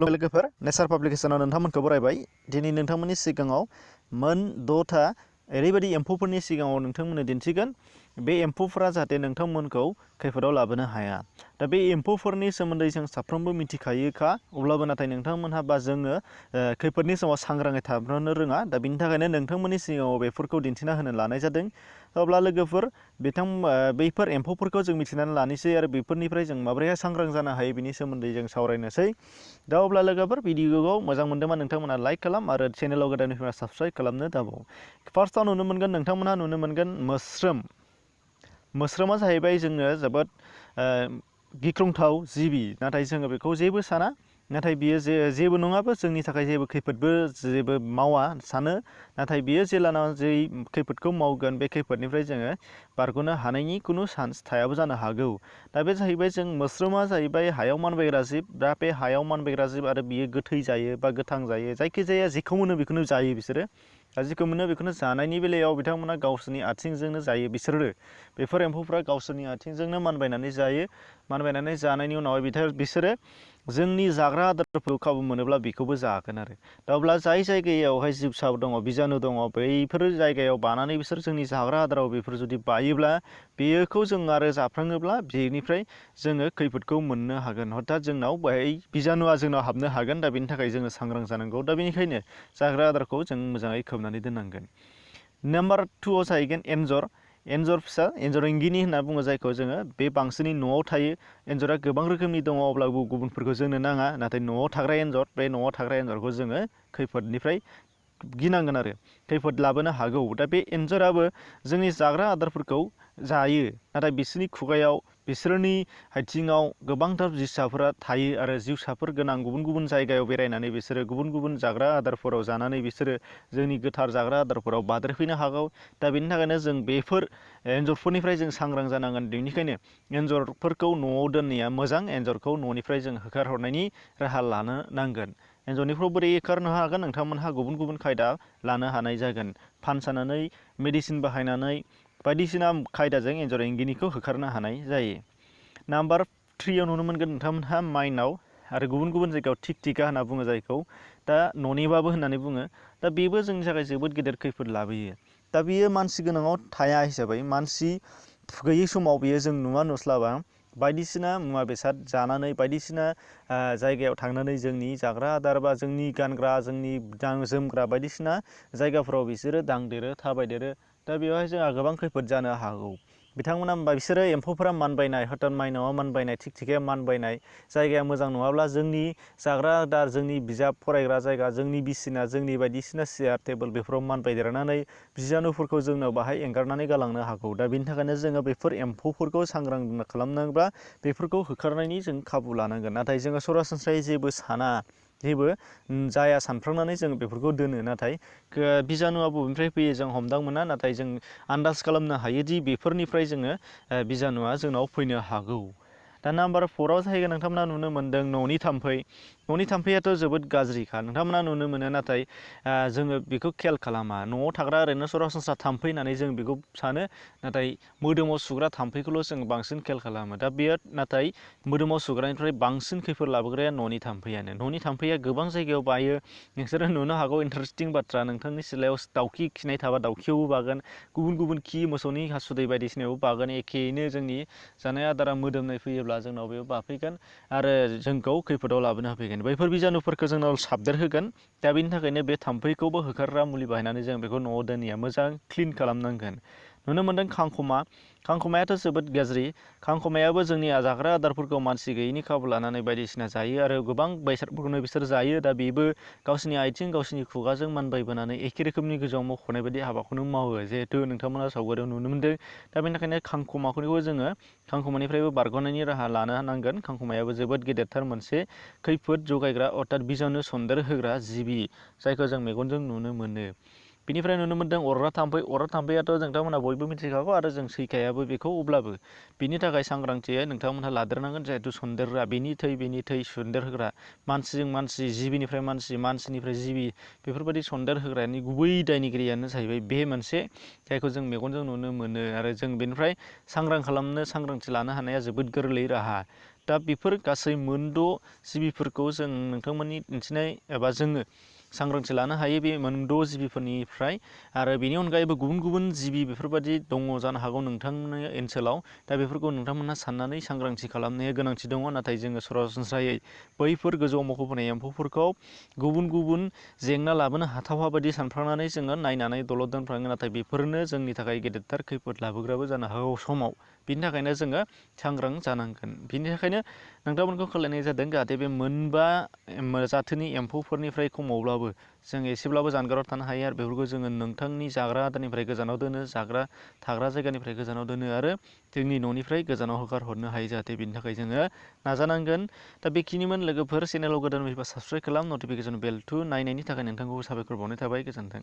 लोगोफोर नेचार पाब्लिकेशनाव नोंथांमोनखौ बरायबाय। दिनै नोंथांमोननि सिगाङाव मोन 6था ओरैबायदि एम्फौफोरनि सिगाङाव नोंथांमोननो दिन्थिगोन बे एम्फौफोरा जाहाथे नोंथांमोनखौ खैफोदाव लाबोनो हाया। दा बे एम्फौफोरनि सोमोन्दै जों साफ्रोमबो मिथिखायोखा, अब्लाबो नाथाय नोंथांमोनहा बा जोङो खैफोदनि समाव सांग्राङै थानो रोङा। दा बिनि थाखायनो नोंथांमोननि सिगाङाव बेफोरखौ दिन्थिना होनो लानाय जादों। अब्ला लोगोफोर बैफोर एम्फौफोरखौ जों मिथिनानै लानोसै आरो बेफोरनिफ्राय जों माबोरैहाय सांग्रां जानो हायो बिनि सोमोन्दै जों सावरायनोसै। दा अब्ला लोगोफोर भिडिअखौ मोजां मोनदोंबा नोंथांमोना लाइक खालाम आरो चेनेलाव गोदाननिफ्राय साबस्क्राइब खालामनो दाबाव। फार्स्टआव नुनो मोनगोन नोंथांमोनहा नुनो मोनगोन मोस्रोम। मोस्रोमा जाहैबाय जोङो जोबोद गिख्रंथाव जिबि, नाथाय जोङो बेखौ जेबो साना। नाथाय बियो जेबो नङाबो, जोंनि थाखाय जेबो खैफोदबो जेबो मावा सानो। नाथाय बियो जेलाना जै खैफोदखौ मावगोन बे खैफोदनिफ्राय जोङो बारग'नो हानायनि खुनु चान्स थायाबो जानो हागौ। दा बे जाहैबाय जों मोस्रोमा जाहैबाय हायाव मानबायग्रा जिब। दा बे हायाव मानबायग्रा जिब आरो बियो गोथै जायो बा गोथां जायो, जायखिजाया जेखौ मोनो बेखौनो जायो बिसोरो। दा जेखौ मोनो बेखौनो जानायनि बेलायाव बिथांमोना गावसोरनि आथिंजोंनो जायो। बेफोर एम्फौफ्रा गावसोरनि आथिंजोंनो मानबायनानै जायो। मानबायनानै जानायनि उनावहाय बिसोरो जोंनि जाग्रा आदारफोरखौ खाबु मोनोब्ला बेखौबो जागोन आरो। दा अब्ला जाय जायगायावहाय जिबसा दङ, बिजानु दङ, बैफोर जायगायाव बानानै बिसोर जोंनि जाग्रा आदाराव बेफोर जुदि बायोब्ला, बेखौ जों आरो जाफ्लाङोब्ला बेनिफ्राय जोङो खैफोदखौ मोननो हागोन। हथात जोंनाव बेहाय बिजानुआ जोंनाव हाबनो हागोन। दा बेनि थाखाय जोङो सांग्रां जानांगौ। दा बेनिखायनो जाग्रा आदारखौ जों मोजाङै खोबनानै दोननांगोन। नाम्बार 2आव जाहैगोन एन्जर। एन्जर फिसा, एन्जर इंगिनि होनना बुङो जायखौ जोङो। बे बांसिनै न'आव थायो। एन्जरा गोबां रोखोमनि दङ, अब्लाबो गुबुनफोरखौ जोंनो नाङा। नाथाय न'आव थाग्रा एन्जर, बे न'आव थाग्रा एन्जरखौ जोङो खैफोदनिफ्राय गिनांगोन आरो खैफोद लाबोनो हागौ। दा बे एन्जराबो जोंनि जाग्रा आदारफोरखौ जायो, नाथाय बिसोरनि खुगायाव, बिसोरनि आथिङाव गोबांथार जिउसाफोरा थायो आरो जिउसाफोर गोनां गुबुन गुबुन जायगायाव बेरायनानै बिसोरो गुबुन गुबुन जाग्रा आदारफोराव जानानै बिसोरो जोंनि गोथार जाग्रा आदारफोराव बादेरफैनो हागौ। दा बेनि थाखायनो जों बेफोर एन्जरफोरनिफ्राय जों सांग्रां जानांगोन। बेनिखायनो एन्जरफोरखौ न'आव दोननाया मोजां। एन्जरखौ न'निफ्राय जों होखारहरनायनि राहा लानो नांगोन। एन्जरनिफ्राय बोरै होखारनो हागोन? नोंथांमोनहा गुबुन गुबुन खायदा लानो हानाय जागोन। फान सानानै, मेडिसिन बाहायनानै, बायदिसिना खायदाजों एन्जर इंगिनिखौ होखारनो हानाय जायो। नाम्बार 3आव नुनो मोनगोन नोंथांमोनहा माइनाव, आरो गुबुन गुबुन जायगायाव थिकथिखा होनना बुङो जायखौ। दा न'निबाबो होननानै बुङो। दा बेबो जोंनि थाखाय जोबोद गेदेर खैफोद लाबोयो। दा बियो मानसि गोनाङाव थाया हिसाबै, मानसि गैयै समाव बियो जों नुस्लाबा बायदिसिना मुवा बेसाद जानानै, बायदिसिना जायगायाव थांनानै जोंनि जाग्रा आदार बा जोंनि गानग्रा, जोंनि जोमग्रा बायदिसिना जायगाफोराव बिसोरो दांदेरो, थाबायदेरो। दा बेवहाय जोंहा गोबां खैफोद जानो हागौ। बिसोरो एम्फौफोरा मानबायनाय, हथात माइनावा मानबायनाय, थिकथिखाया मानबायनाय, जायगाया मोजां नङाब्ला जोंनि जाग्रा आदार, जोंनि बिजाब फरायग्रा जायगा, जोंनि बिसिना, जोंनि बायदिसिना चेयार टेबोल बेफोराव मानबायदेरनानै बिजानुफोरखौ जोंनाव बाहाय एंगारनानै गालांनो हागौ। दा बेनि थाखायनो जोङो बेफोर एम्फौफोरखौ सांग्रां खालामनोब्ला बेफोरखौ होखारनायनि जों खाबु लानांगोन। नाथाय जोङो सरासनस्रायै जेबो साना, जेबो जाया सानफ्रांनानै जों बेफोरखौ दोनो। नाथाय बिजानुआ बबेनिफ्राय फैयो जों हमदां मोना, नाथाय जों आन्दाज खालामनो हायोदि बेफोरनिफ्राय जोङो बिजानुआ जोंनाव फैनो हागौ। दा नाम्बार 4आव जाहैगोन नोंथांमोना नुनो मोनदों न'नि थाम्फै। न'नि थाम्फैयाथ' जोबोद गाज्रिखा, नोंथांमोना नुनो मोनो। नाथाय जोङो बेखौ खेल खालामा। न'आव थाग्रा ओरैनो सरासनस्रा थाम्फै होननानै जों बेखौ सानो, नाथाय मोदोमाव सुग्रा थाम्फैखौल' जों बांसिन खेल खालामो। दा बेयो नाथाय मोदोमाव सुग्रानिफ्राय बांसिन खैफोद लाबोग्राया न'नि थाम्फैयानो। न'नि थाम्फैया गोबां जायगायाव बायो। नोंसोरो नुनो हागौ, इन्टारेस्टिं बाथ्रा, नोंथांनि सिथ्लायाव दाउखि खिनाय थाबा दाउखियावबो बागोन, गुबुन गुबुन खि, मोसौनि हासुदै बायदिसिनायावबो बागोन। एखेयैनो जोंनि जानाय आदारा मोदोमनाय फैयोब्ला जोंनाव बेयाव बाफैगोन आरो जोंखौ खैफोदाव लाबोनो होफैगोन। बैफोर बिजानुफोरखौ जोंनाव साबदेरहोगोन। दा बेनि थाखायनो बे थाम्फैखौबो होखारग्रा मुलि बाहायनानै जों बेखौ न'आव दोनैया मोजां क्लिन खालामनांगोन। नुनो मोनदों खांखमा। खांखमायाथ' जोबोद गाज्रि। खांखमायाबो जोंनि जाग्रा आदारफोरखौ मानसि गैयैनि खाबु लानानै बायदिसिना जायो आरो गोबां बेसादफोरखौनो बिसोर जायो। दा बेबो गावसिनि आथिं, गावसिनि खुगाजों मानबायबोनानै एखे रोखोमनि गोजौआव मख'नाय बायदि हाबाखौनो मावो, जिहेथु नोंथांमोना सावगारियाव नुनो मोनदों। दा बेनि थाखायनो खांखमाखौबो जोङो खांखमानिफ्रायबो बारग'नायनि राहा लानो नांगोन। खांखमायाबो जोबोद गेदेरथार मोनसे खैफोद जगायग्रा, अर्थात बिजानु सन्देर होग्रा जिबि, जायखौ जों मेगनजों नुनो मोनो। बिनिफ्राय नुनो मोनदों अरग्रा थाम्फै। अरग्रा थाम्फैयाथ' नोंथांमोना बयबो मिथिखागौ आरो जों सैखायाबो बेखौ। अब्लाबो बिनि थाखाय सांग्रांथियै नोंथांमोनहा लादेरनांगोन, जिहेथु सन्देरग्रा, बेनि थै सन्देर होग्रा, मानसिजों मानसि, जिबिनिफ्राय मानसि, मानसिनिफ्राय जिबि, बेफोरबायदि सन्देर होग्रानि गुबै दायनिगिरियानो जाहैबाय बे मोनसे, जायखौ जों मेगनजों नुनो मोनो। आरो जों बेनिफ्राय सांग्रांथि लानो हानाया जोबोद गोरलै राहा। दा बेफोर गासै मोनद' जिबिफोरखौ जों नोंथांमोननि दिन्थिनाय एबा जोङो सांग्रांथि लानो हायो बे मोनद' जिबिफोरनिफ्राय आरो बेनि अनगायैबो गुबुन गुबुन जिबि बेफोरबायदि दङ जानो हागौ नोंथांमोननि ओनसोलाव दा बेफोरखौ नोंथांमोनहा साननानै सांग्रांथि खालामनाया गोनांथि दङ नाथाय जोङो सरासनस्रायै बैफोर गोजौआव मख'बोनाय एम्फौफोरखौ गुबुन गुबुन जेंना लाबोनो हाथावहा बायदि सानफ्लांनानै जोङो नायनानै दलद दोनफ्लाङो नाथाय बेफोरनो जोंनि थाखाय गेदेरथार खैफोद लाबोग्राबो जानो हागौ समाव बिनि थाखायनो जोङो सांग्रां जानांगोन बिनि थाखायनो नोंथांमोनखौ खावलायनाय जादों जाहाथे बे मोनबा जाथोनि एम्फौफोरनिफ्राय खमावब्लाबो जों एसेब्लाबो जानगाराव थानो हायो आरो बेफोरखौ जोङो नोंथांनि जाग्रा आदारनिफ्राय गोजानाव दोनो थाग्रा जायगानिफ्राय गोजानाव दोनो आरो जोंनि न'निफ्राय गोजानाव होखारहरनो हायो जाहाथे बिनि थाखाय जोङो नाजानांगोन दा बेखिनिमोन लोगोफोर चेनेलाव गोदान फैबा साबस्क्राइब खालाम नटिफिकेसन बेल टु नायनायनि थाखाय नोंथांखौ साबायखर बावनाय थाबाय गोजोन्थों।